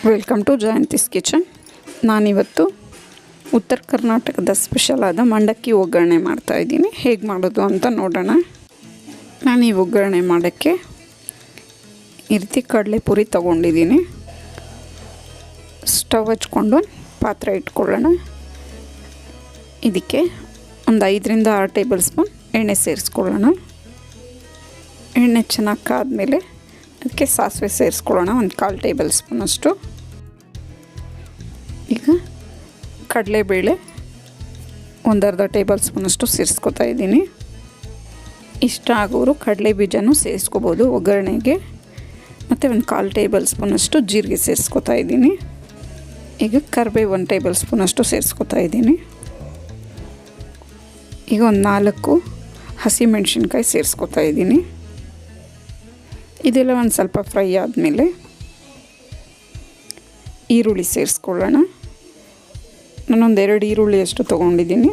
Welcome to ಜಯಂತಿಸ್ kitchen. ನಾನಿವತ್ತು ಉತ್ತರ ಕರ್ನಾಟಕದ ಸ್ಪೆಷಲ್ ಆದ ಮಂಡಕ್ಕಿ ಒಗ್ಗರಣೆ ಮಾಡ್ತಾಯಿದ್ದೀನಿ. ಹೇಗೆ ಮಾಡೋದು ಅಂತ ನೋಡೋಣ. ನಾನು ಈ ಒಗ್ಗರಣೆ ಮಾಡೋಕ್ಕೆ ಈ ರೀತಿ ಕಡಲೆಪುರಿ ತೊಗೊಂಡಿದ್ದೀನಿ. ಸ್ಟವ್ ಹಚ್ಕೊಂಡು ಪಾತ್ರೆ ಇಟ್ಕೊಳ್ಳೋಣ. ಇದಕ್ಕೆ ಒಂದು 5ರಿಂದ 6 ಟೇಬಲ್ ಸ್ಪೂನ್ ಎಣ್ಣೆ ಸೇರಿಸ್ಕೊಳ್ಳೋಣ. ಎಣ್ಣೆ ಚೆನ್ನಾಗಿ ಕಾದ್ಮೇಲೆ ಅದಕ್ಕೆ ಸಾಸಿವೆ ಸೇರಿಸ್ಕೊಳ್ಳೋಣ, ಒಂದು 1/4 ಟೇಬಲ್ ಸ್ಪೂನಷ್ಟು. ಈಗ ಕಡಲೆಬೇಳೆ ಒಂದು ಅರ್ಧ ಟೇಬಲ್ ಸ್ಪೂನಷ್ಟು ಸೇರಿಸ್ಕೊತಾ ಇದ್ದೀನಿ. ಇಷ್ಟ ಆಗೋರು ಕಡಲೆ ಬೀಜನೂ ಸೇರಿಸ್ಕೋಬೋದು ಒಗ್ಗರಣೆಗೆ. ಮತ್ತು ಒಂದು 1/4 ಟೇಬಲ್ ಸ್ಪೂನಷ್ಟು ಜೀರಿಗೆ ಸೇರಿಸ್ಕೊತಾ ಇದ್ದೀನಿ. ಈಗ ಕರಿಬೇವು 1 ಟೇಬಲ್ ಸ್ಪೂನಷ್ಟು ಸೇರಿಸ್ಕೊತಾ ಇದ್ದೀನಿ. ಈಗ ಒಂದು 4 ಹಸಿಮೆಣಸಿನ್ಕಾಯಿ ಸೇರಿಸ್ಕೊತಾ ಇದ್ದೀನಿ. ಇದೆಲ್ಲ ಒಂದು ಸ್ವಲ್ಪ ಫ್ರೈ ಆದಮೇಲೆ ಈರುಳ್ಳಿ ಸೇರಿಸ್ಕೊಳ್ಳೋಣ. ನಾನೊಂದು 2 ಈರುಳ್ಳಿಯಷ್ಟು ತೊಗೊಂಡಿದ್ದೀನಿ.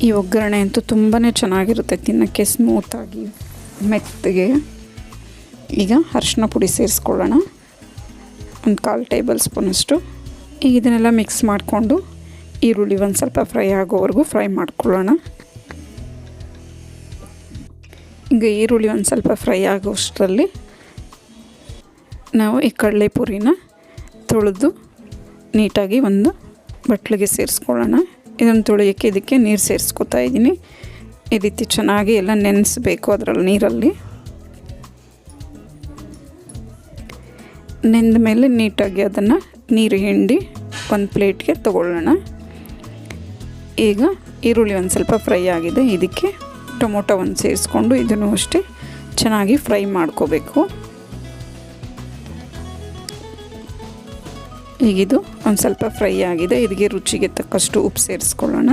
ಈ ಒಗ್ಗರಣೆ ಅಂತೂ ತುಂಬಾ ಚೆನ್ನಾಗಿರುತ್ತೆ ತಿನ್ನೋಕ್ಕೆ, ಸ್ಮೂತಾಗಿ ಮೆತ್ತಗೆ. ಈಗ ಅರಿಶಿನ ಪುಡಿ ಸೇರಿಸ್ಕೊಳ್ಳೋಣ, ಒಂದು 1/4 ಟೇಬಲ್ ಸ್ಪೂನಷ್ಟು. ಈಗ ಇದನ್ನೆಲ್ಲ ಮಿಕ್ಸ್ ಮಾಡಿಕೊಂಡು ಈರುಳ್ಳಿ ಒಂದು ಸ್ವಲ್ಪ ಫ್ರೈ ಆಗೋವರೆಗೂ ಫ್ರೈ ಮಾಡ್ಕೊಳ್ಳೋಣ. ಈಗ ಈರುಳ್ಳಿ ಒಂದು ಸ್ವಲ್ಪ ಫ್ರೈ ಆಗೋಷ್ಟರಲ್ಲಿ ನಾವು ಈ ಕಡಲೆಪುರಿನ ತೊಳೆದು ನೀಟಾಗಿ ಒಂದು ಬಟ್ಲಿಗೆ ಸೇರಿಸ್ಕೊಳ್ಳೋಣ. ಇದನ್ನು ತೊಳೆಯೋಕ್ಕೆ ಇದಕ್ಕೆ ನೀರು ಸೇರಿಸ್ಕೊತಾ ಇದ್ದೀನಿ. ಈ ರೀತಿ ಚೆನ್ನಾಗಿ ಎಲ್ಲ ನೆನೆಸಬೇಕು ಅದರಲ್ಲಿ ನೀರಲ್ಲಿ. ನೆಂದ ಮೇಲೆ ನೀಟಾಗಿ ಅದನ್ನು ನೀರು ಹಿಂಡಿ ಒಂದು ಪ್ಲೇಟ್ಗೆ ತಗೊಳ್ಳೋಣ. ಈಗ ಈರುಳ್ಳಿ ಒಂದು ಸ್ವಲ್ಪ ಫ್ರೈ ಆಗಿದೆ. ಇದಕ್ಕೆ ಟೊಮೊಟೊ ಒಂದು ಸೇರಿಸ್ಕೊಂಡು ಇದನ್ನು ಅಷ್ಟೇ ಚೆನ್ನಾಗಿ ಫ್ರೈ ಮಾಡ್ಕೋಬೇಕು. ಈಗಿದು ಒಂದು ಸ್ವಲ್ಪ ಫ್ರೈ ಆಗಿದೆ. ಇದಕ್ಕೆ ರುಚಿಗೆ ತಕ್ಕಷ್ಟು ಉಪ್ಪು ಸೇರಿಸ್ಕೊಳ್ಳೋಣ.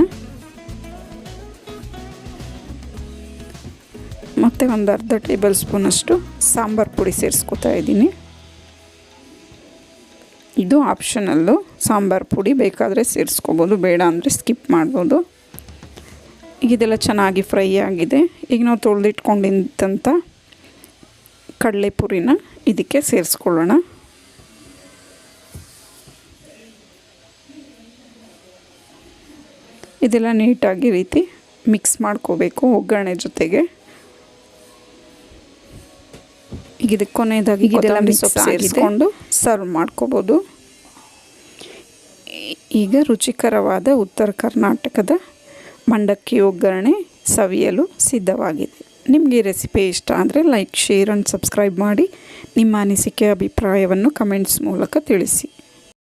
ಮತ್ತು ಒಂದು ಅರ್ಧ ಟೇಬಲ್ ಸ್ಪೂನಷ್ಟು ಸಾಂಬಾರು ಪುಡಿ ಸೇರಿಸ್ಕೊತಾ ಇದ್ದೀನಿ. ಇದು ಆಪ್ಷನಲ್ಲು. ಸಾಂಬಾರು ಪುಡಿ ಬೇಕಾದರೆ ಸೇರಿಸ್ಕೋಬೋದು, ಬೇಡ ಅಂದರೆ ಸ್ಕಿಪ್ ಮಾಡ್ಬೋದು. ಇದೆಲ್ಲ ಚೆನ್ನಾಗಿ ಫ್ರೈ ಆಗಿದೆ. ಈಗ ನಾವು ತೊಳೆದಿಟ್ಕೊಂಡಿದ್ದಂಥ ಕಡಲೆಪುರಿನ ಇದಕ್ಕೆ ಸೇರಿಸ್ಕೊಳ್ಳೋಣ. ಇದೆಲ್ಲ ನೀಟಾಗಿ ರೀತಿ ಮಿಕ್ಸ್ ಮಾಡ್ಕೋಬೇಕು ಒಗ್ಗರಣೆ ಜೊತೆಗೆ. ಈಗ ಇದಕ್ಕೆ ಕೊನೆಯದಾಗಿ ಇದೆಲ್ಲ ಮಿಕ್ಸ್ ಸೇರಿಸ್ಕೊಂಡು ಸರ್ವ್ ಮಾಡ್ಕೋಬೋದು. ಈಗ ರುಚಿಕರವಾದ ಉತ್ತರ ಕರ್ನಾಟಕದ ಮಂಡಕ್ಕಿ ಒಗ್ಗರಣೆ ಸವಿಯಲು ಸಿದ್ಧವಾಗಿದೆ. ನಿಮಗೆ ಈ ರೆಸಿಪಿ ಇಷ್ಟ ಆದರೆ ಲೈಕ್, ಶೇರ್ ಆ್ಯಂಡ್ ಸಬ್ಸ್ಕ್ರೈಬ್ ಮಾಡಿ. ನಿಮ್ಮ ಅನಿಸಿಕೆ ಅಭಿಪ್ರಾಯವನ್ನು ಕಮೆಂಟ್ಸ್ ಮೂಲಕ ತಿಳಿಸಿ.